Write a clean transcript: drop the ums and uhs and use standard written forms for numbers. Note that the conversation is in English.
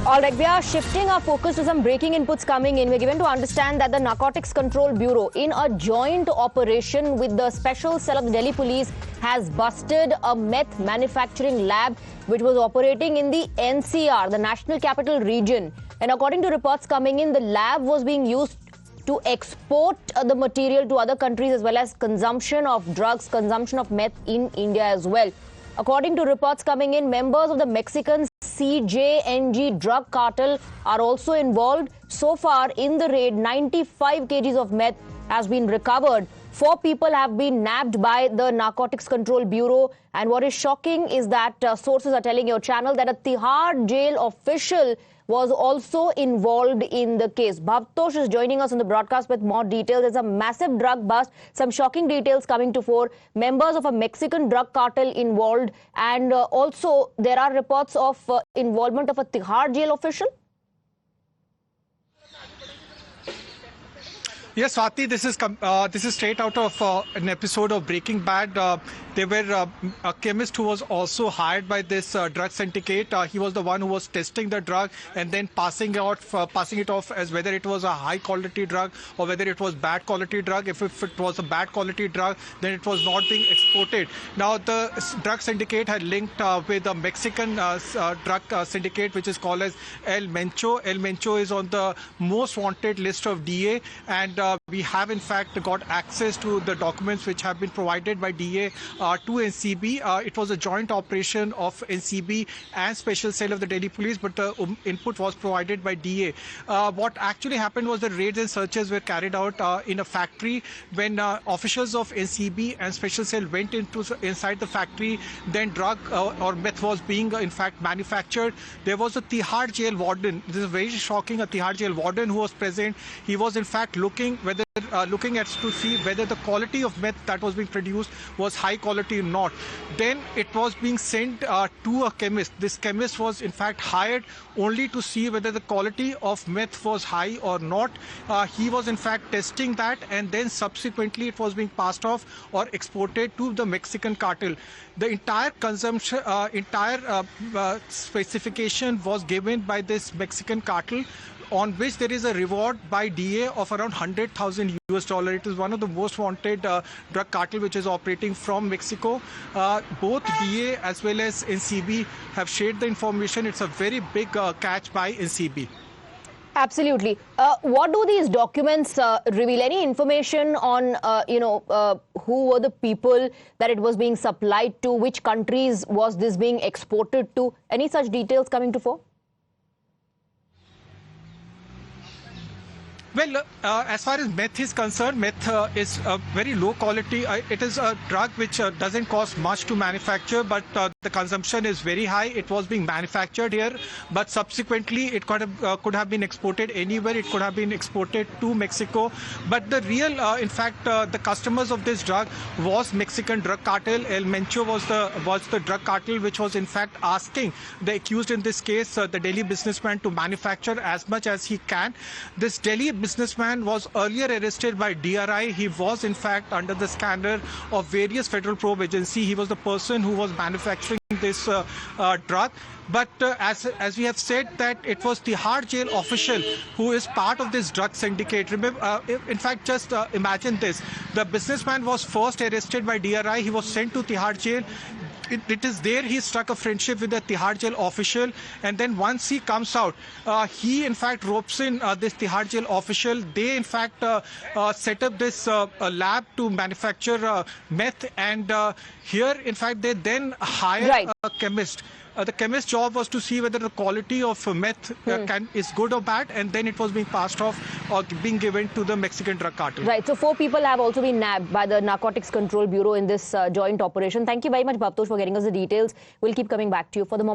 All right, we are shifting our focus to some breaking inputs coming in. We're given to understand that the Narcotics Control Bureau, in a joint operation with the special cell of the Delhi police, has busted a meth manufacturing lab which was operating in the NCR, the National Capital Region. And according to reports coming in, the lab was being used to export the material to other countries, as well as consumption of drugs, consumption of meth in India as well. According to reports coming in, members of the Mexican CJNG drug cartel are also involved. So far in the raid, 95 kgs of meth has been recovered. 4 people have been nabbed by the Narcotics Control Bureau. And what is shocking is that sources are telling your channel that a Tihar Jail official was also involved in the case. Bhavtosh is joining us on the broadcast with more details. There's a massive drug bust, some shocking details coming to fore. Members of a Mexican drug cartel involved, and also there are reports of involvement of a Tihar Jail official. Yes, Swati, this is straight out of an episode of Breaking Bad. There were a chemist who was also hired by this drug syndicate. He was the one who was testing the drug and then passing it off as whether it was a high quality drug or whether it was bad quality drug. If it was a bad quality drug, then it was not being exported. Now, the drug syndicate had linked with a Mexican drug syndicate, which is called as El Mencho. El Mencho is on the most wanted list of DA, and we have in fact got access to the documents which have been provided by DA to NCB. It was a joint operation of NCB and Special Cell of the Delhi Police, but the input was provided by DA. What actually happened was the raids and searches were carried out in a factory. When officials of NCB and Special Cell went inside the factory, then drug or meth was being in fact manufactured. There was a Tihar Jail warden. This is very shocking. A Tihar Jail warden who was present. He was in fact looking at to see whether the quality of meth that was being produced was high quality or not. Then it was being sent to a chemist. This chemist was in fact hired only to see whether the quality of meth was high or not. He was in fact testing that, and then subsequently it was being passed off or exported to the Mexican cartel. The entire consumption, specification was given by this Mexican cartel, on which there is a reward by DA of around $100,000 US. It is one of the most wanted drug cartel which is operating from Mexico. Both DA as well as NCB have shared the information. It's a very big catch by NCB. Absolutely. What do these documents reveal? Any information on, who were the people that it was being supplied to? Which countries was this being exported to? Any such details coming to fore? Well, as far as meth is concerned, meth is very low quality. It is a drug which doesn't cost much to manufacture, but the consumption is very high. It was being manufactured here, but subsequently it could have been exported anywhere. It could have been exported to Mexico. But the real, in fact, the customers of this drug was Mexican drug cartel. El Mencho was the drug cartel which was in fact asking the accused in this case, the Delhi businessman, to manufacture as much as he can. This Delhi businessman was earlier arrested by DRI. He was in fact under the scanner of various federal probe agency. He was the person who was manufacturing this drug. But as we have said, that it was Tihar Jail official who is part of this drug syndicate. Remember, in fact, just imagine this. The businessman was first arrested by DRI. He was sent to Tihar Jail. It is there he struck a friendship with the Tihar Jail official, and then once he comes out, he in fact ropes in this Tihar Jail official. They in fact set up this lab to manufacture meth, and here in fact they then hire a chemist. The chemist's job was to see whether the quality of meth is good or bad, and then it was being passed off or being given to the Mexican drug cartel. Right. So 4 people have also been nabbed by the Narcotics Control Bureau in this joint operation. Thank you very much, Bhavtosh, for getting us the details. We'll keep coming back to you for the moment.